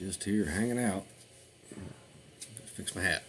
Just here hanging out. Fix my hat.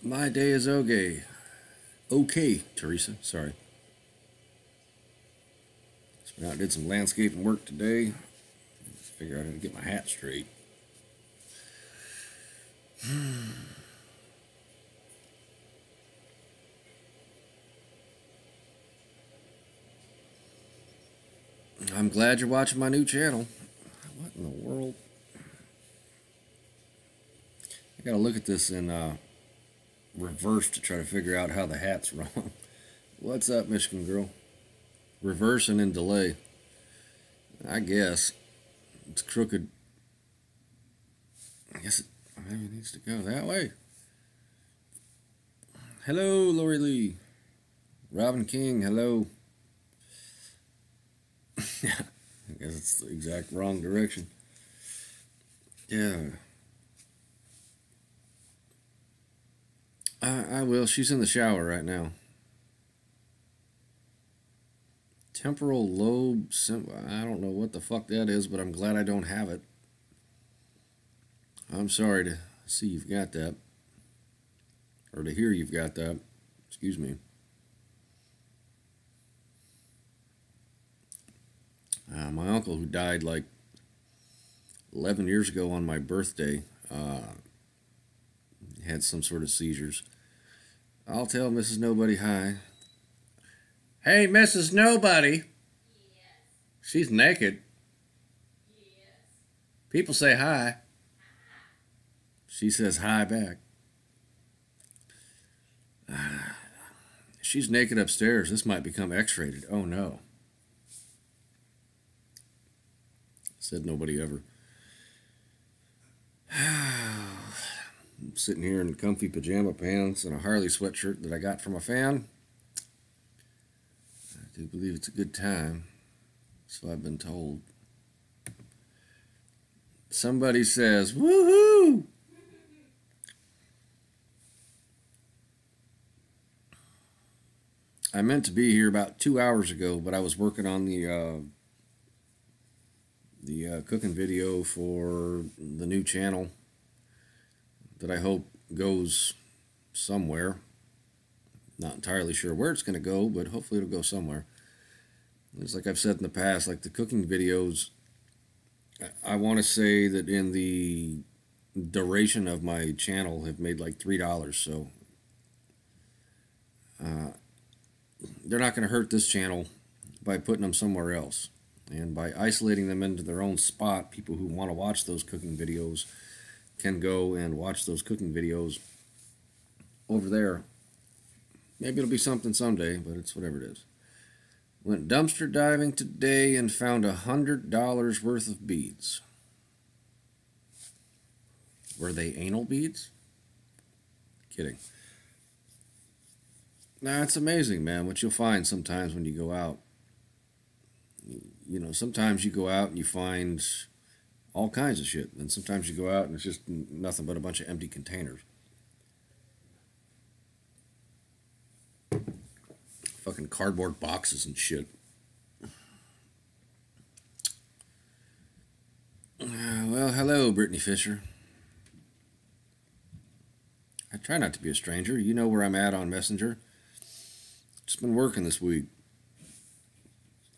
My day is okay. Okay, Teresa. Sorry. So I did some landscaping work today. Figure out how to get my hat straight. I'm glad you're watching my new channel. What in the world? I gotta look at this in reverse to try to figure out how the hat's wrong. What's up, Michigan girl? Reverse and then delay. I guess it's crooked. I guess it maybe needs to go that way. Hello, Lori Lee. Robin King, hello. I guess it's the exact wrong direction. Yeah. I will. She's in the shower right now. Temporal lobe symbol. I don't know what the fuck that is, but I'm glad I don't have it. I'm sorry to see you've got that. Or to hear you've got that. Excuse me. My uncle, who died like 11 years ago on my birthday, had some sort of seizures. I'll tell Mrs. Nobody hi. Hey, Mrs. Nobody. Yes. She's naked. Yes. People say hi. She says hi back. She's naked upstairs. This might become X-rated. Oh no. Said nobody ever. I'm sitting here in comfy pajama pants and a Harley sweatshirt that I got from a fan. I do believe it's a good time, so I've been told. Somebody says, woohoo! I meant to be here about 2 hours ago, but I was working on the cooking video for the new channel that I hope goes somewhere. Not entirely sure where it's going to go, but hopefully it'll go somewhere. It's like I've said in the past, like the cooking videos, I want to say that in the duration of my channel have made like $3, so they're not going to hurt this channel by putting them somewhere else. And by isolating them into their own spot, people who want to watch those cooking videos can go and watch those cooking videos over there. Maybe it'll be something someday, but it's whatever it is. Went dumpster diving today and found $100 worth of beads. Were they anal beads? Kidding. Nah, it's amazing, man, what you'll find sometimes when you go out. You know, sometimes you go out and you find all kinds of shit. And sometimes you go out and it's just nothing but a bunch of empty containers. Fucking cardboard boxes and shit. Well, hello, Brittany Fisher. I try not to be a stranger. You know where I'm at on Messenger. Just been working this week.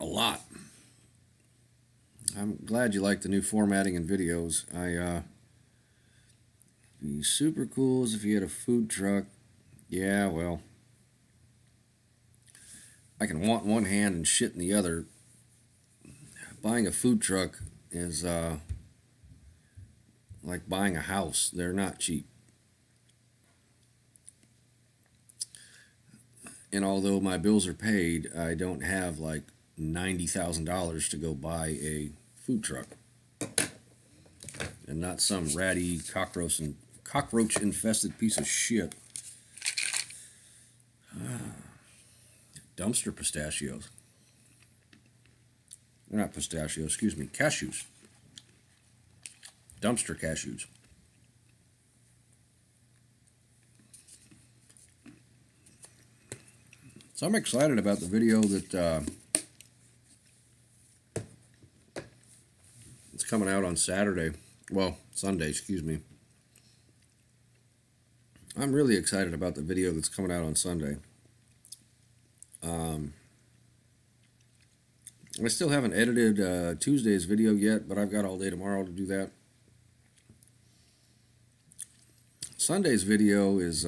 A lot. I'm glad you like the new formatting and videos. Be super cool as if you had a food truck. Yeah, well, I can want in one hand and shit in the other. Buying a food truck is like buying a house. They're not cheap. And although my bills are paid, I don't have like $90,000 to go buy a food truck. And not some ratty cockroach infested piece of shit. Dumpster pistachios. They're not pistachios, excuse me, cashews. Dumpster cashews. So I'm excited about the video that coming out on Saturday. Well, Sunday, excuse me. I'm really excited about the video that's coming out on Sunday. I still haven't edited Tuesday's video yet, but I've got all day tomorrow to do that. Sunday's video is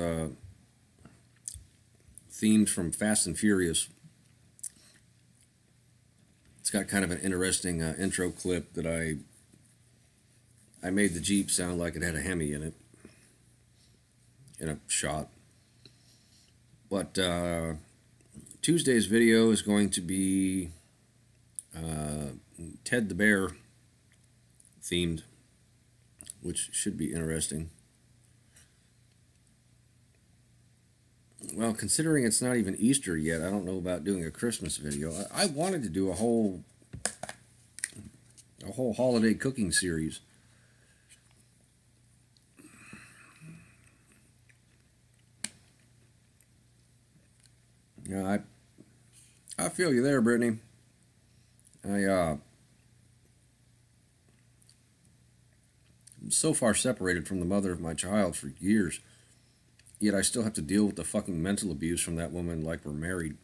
themed from Fast and Furious. It's got kind of an interesting intro clip that I made the Jeep sound like it had a Hemi in it, in a shot. But Tuesday's video is going to be Ted the Bear themed, which should be interesting. Well, considering it's not even Easter yet, I don't know about doing a Christmas video. I wanted to do a whole holiday cooking series. Yeah, I feel you there, Brittany. I'm so far separated from the mother of my child for years, yet I still have to deal with the fucking mental abuse from that woman like we're married.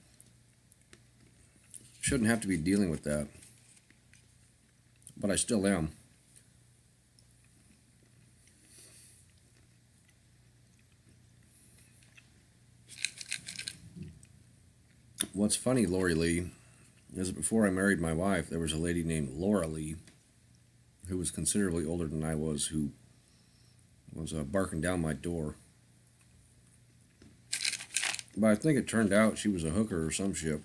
Shouldn't have to be dealing with that, but I still am. What's funny, Lori Lee, is that before I married my wife, there was a lady named Laura Lee who was considerably older than I was, who was barking down my door. But I think it turned out she was a hooker or some shit.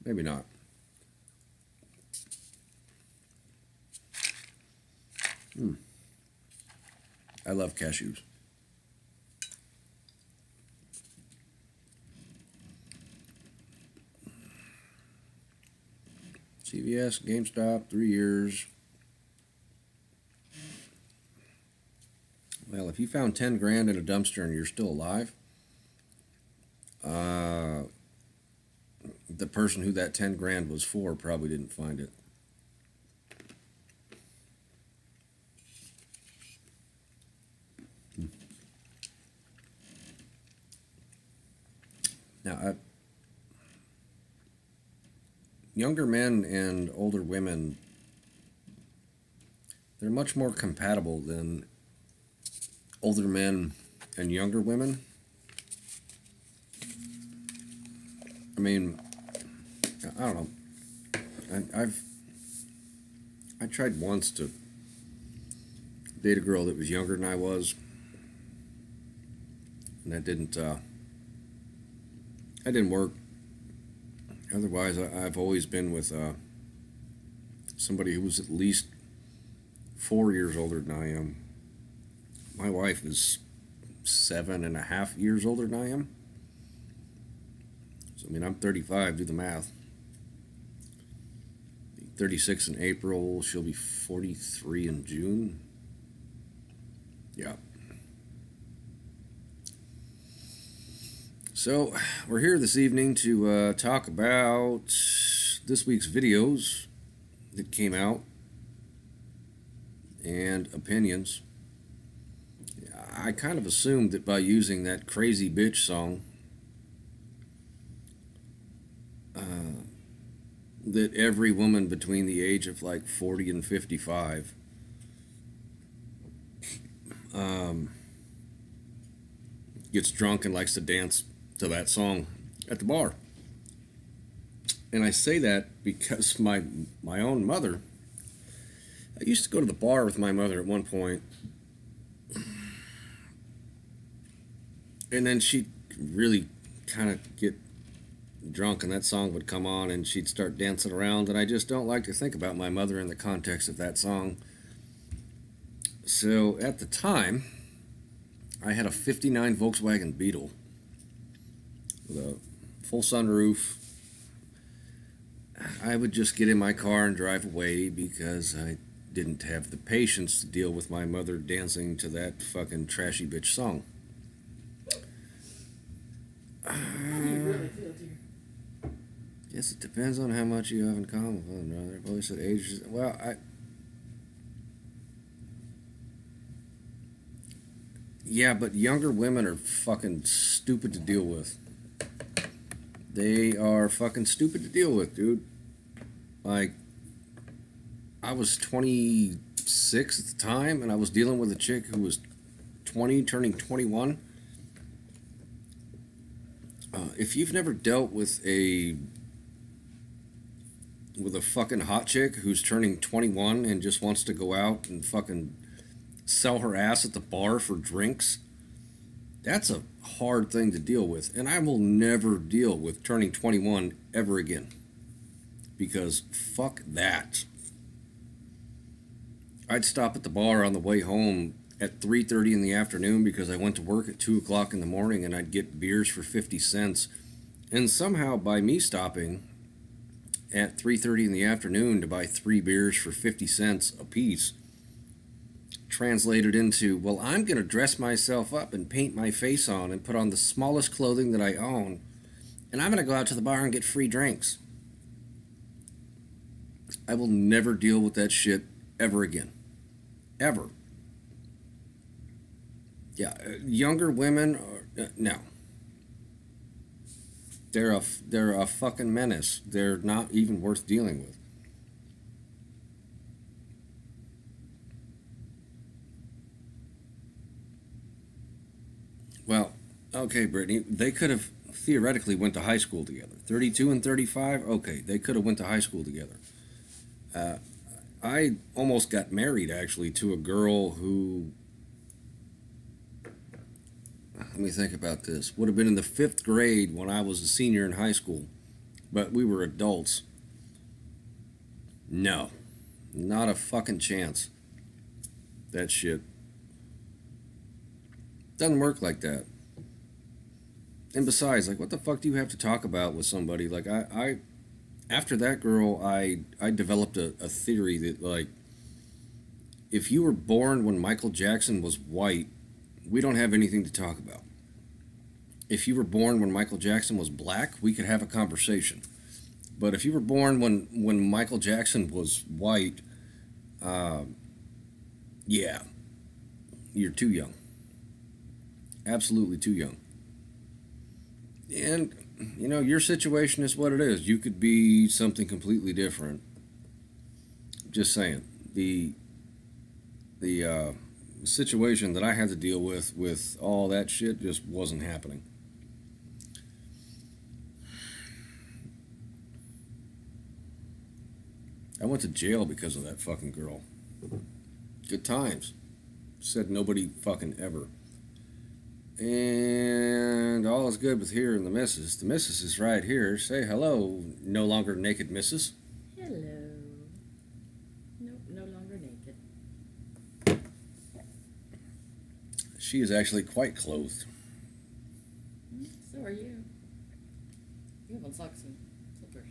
Maybe not. I love cashews. CVS, GameStop, 3 years. Well, if you found 10 grand in a dumpster and you're still alive, the person who that 10 grand was for probably didn't find it. Now, younger men and older women, they're much more compatible than older men and younger women. I mean, I don't know. I tried once to date a girl that was younger than I was, and that didn't work. Otherwise, I've always been with somebody who was at least 4 years older than I am. My wife is 7.5 years older than I am. So, I mean, I'm 35, do the math. 36 in April, she'll be 43 in June. Yeah. So, we're here this evening to talk about this week's videos that came out and opinions. I kind of assumed that by using that Crazy Bitch song that every woman between the age of like 40 and 55 gets drunk and likes to dance to that song at the bar. And I say that because my own mother, I used to go to the bar with my mother at one point, and then she'd really kind of get drunk and that song would come on and she'd start dancing around, and I just don't like to think about my mother in the context of that song. So at the time, I had a '59 Volkswagen Beetle with a full sunroof. I would just get in my car and drive away because I didn't have the patience to deal with my mother dancing to that fucking trashy bitch song. guess it depends on how much you have in common with one another. I've always said age. Well, yeah, but younger women are fucking stupid to deal with. They are fucking stupid to deal with, dude. Like, I was 26 at the time, and I was dealing with a chick who was 20, turning 21. If you've never dealt with a fucking hot chick who's turning 21 and just wants to go out and fucking sell her ass at the bar for drinks, that's a hard thing to deal with. And I will never deal with turning 21 ever again. Because fuck that. I'd stop at the bar on the way home at 3:30 in the afternoon because I went to work at 2 o'clock in the morning, and I'd get beers for 50 cents. And somehow by me stopping at 3:30 in the afternoon to buy 3 beers for 50 cents a piece translated into, well, I'm going to dress myself up and paint my face on and put on the smallest clothing that I own, and I'm going to go out to the bar and get free drinks. I will never deal with that shit ever again. Ever. Yeah, younger women are, no. They're a fucking menace. They're not even worth dealing with. Well, okay, Brittany, they could have theoretically went to high school together. 32 and 35, okay, they could have went to high school together. I almost got married, actually, to a girl who, let me think about this, would have been in the 5th grade when I was a senior in high school, but we were adults. No, not a fucking chance. That shit doesn't work like that. And besides, like, what the fuck do you have to talk about with somebody? Like, I after that girl, I developed a theory that, like, if you were born when Michael Jackson was white, we don't have anything to talk about. If you were born when Michael Jackson was black, we could have a conversation. But if you were born when Michael Jackson was white, yeah, you're too young. Absolutely too young. And, you know, your situation is what it is. You could be something completely different. Just saying. The situation that I had to deal with all that shit just wasn't happening. I went to jail because of that fucking girl. Good times. Said nobody fucking ever. And all is good with here and the missus. The missus is right here. Say hello, no longer naked missus. Hello. Nope, no longer naked. She is actually quite clothed. So are you. You have on socks and slippers.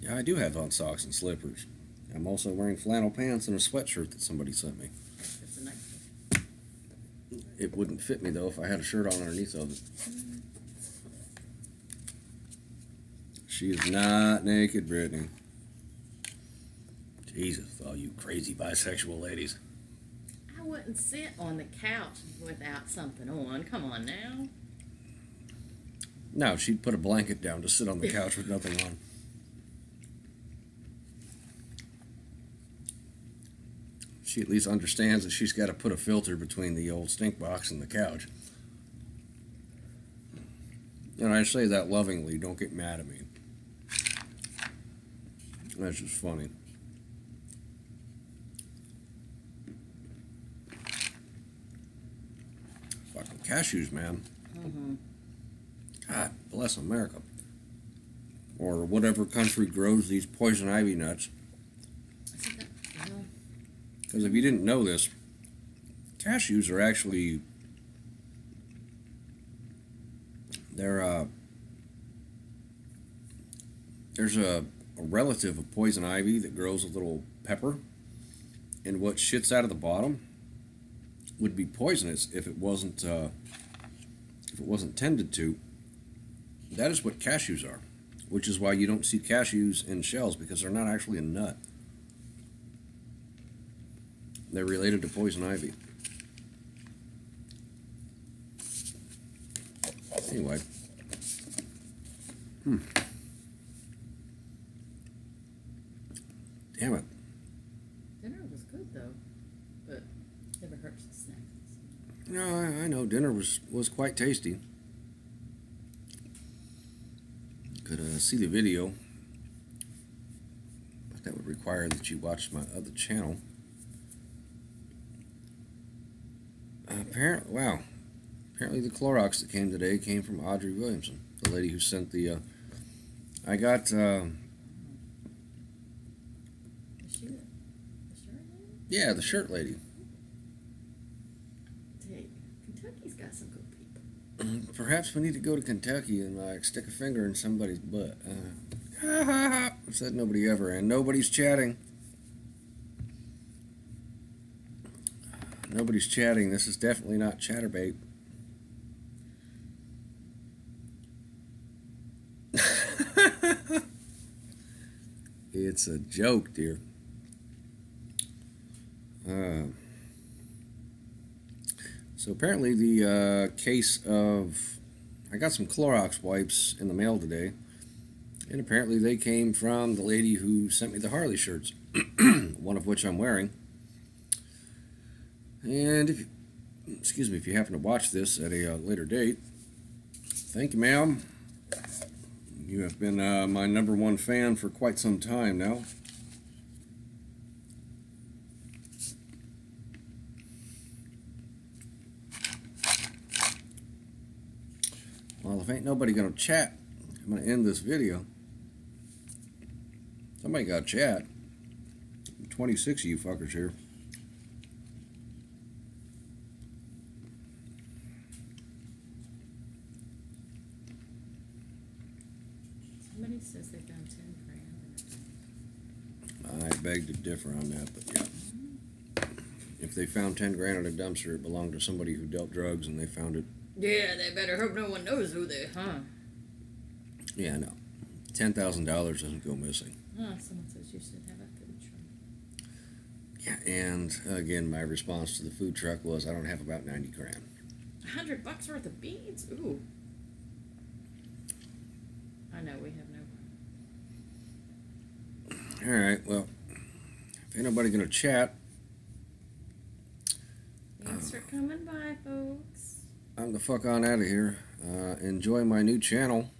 Yeah, I do have on socks and slippers. I'm also wearing flannel pants and a sweatshirt that somebody sent me. That's a nice one. It wouldn't fit me, though, if I had a shirt on underneath of it. She is not naked, Brittany. Jesus, all you crazy bisexual ladies. I wouldn't sit on the couch without something on. Come on now. No, she'd put a blanket down to sit on the couch with nothing on. She at least understands that she's got to put a filter between the old stink box and the couch. And I say that lovingly, don't get mad at me. That's just funny. Fucking cashews, man. Mm-hmm. God bless America. Or whatever country grows these poison ivy nuts. Because if you didn't know this, cashews are actually, there's a relative of poison ivy that grows a little pepper, and what shits out of the bottom would be poisonous if it wasn't tended to. That is what cashews are. which is why you don't see cashews in shells, because they're not actually a nut. They're related to poison ivy. Anyway. Damn it. Dinner was good though, but never hurts to snack. No, I know dinner was quite tasty. Could see the video, but that would require that you watch my other channel. Apparently the Clorox that came today came from Audrey Williamson, the lady who sent the. I got. Is she the shirt lady? Yeah, the shirt lady. Hey, Kentucky's got some good people. Perhaps we need to go to Kentucky and like stick a finger in somebody's butt. Said nobody ever, and nobody's chatting. Nobody's chatting. This is definitely not chatterbait. It's a joke, dear. So apparently the case of... I got some Clorox wipes in the mail today, and apparently they came from the lady who sent me the Harley shirts, one of which I'm wearing. And if you happen to watch this at a later date, thank you, ma'am. You have been my #1 fan for quite some time now. Well, if ain't nobody gonna chat, I'm gonna end this video. Somebody got chat. 26 of you fuckers here. Somebody says they found 10 grand. I beg to differ on that, but yeah. If they found 10 grand in a dumpster, it belonged to somebody who dealt drugs and they found it. Yeah, they better hope no one knows who they, huh? Yeah, no. $10,000 doesn't go missing. Someone says you should have a food truck. Yeah, and again, my response to the food truck was, I don't have about 90 grand. $100 worth of beads? Ooh. I know, we have no. Alright, well, if ain't nobody gonna chat, Thanks for coming by, folks. I'm the fuck on out of here. Enjoy my new channel.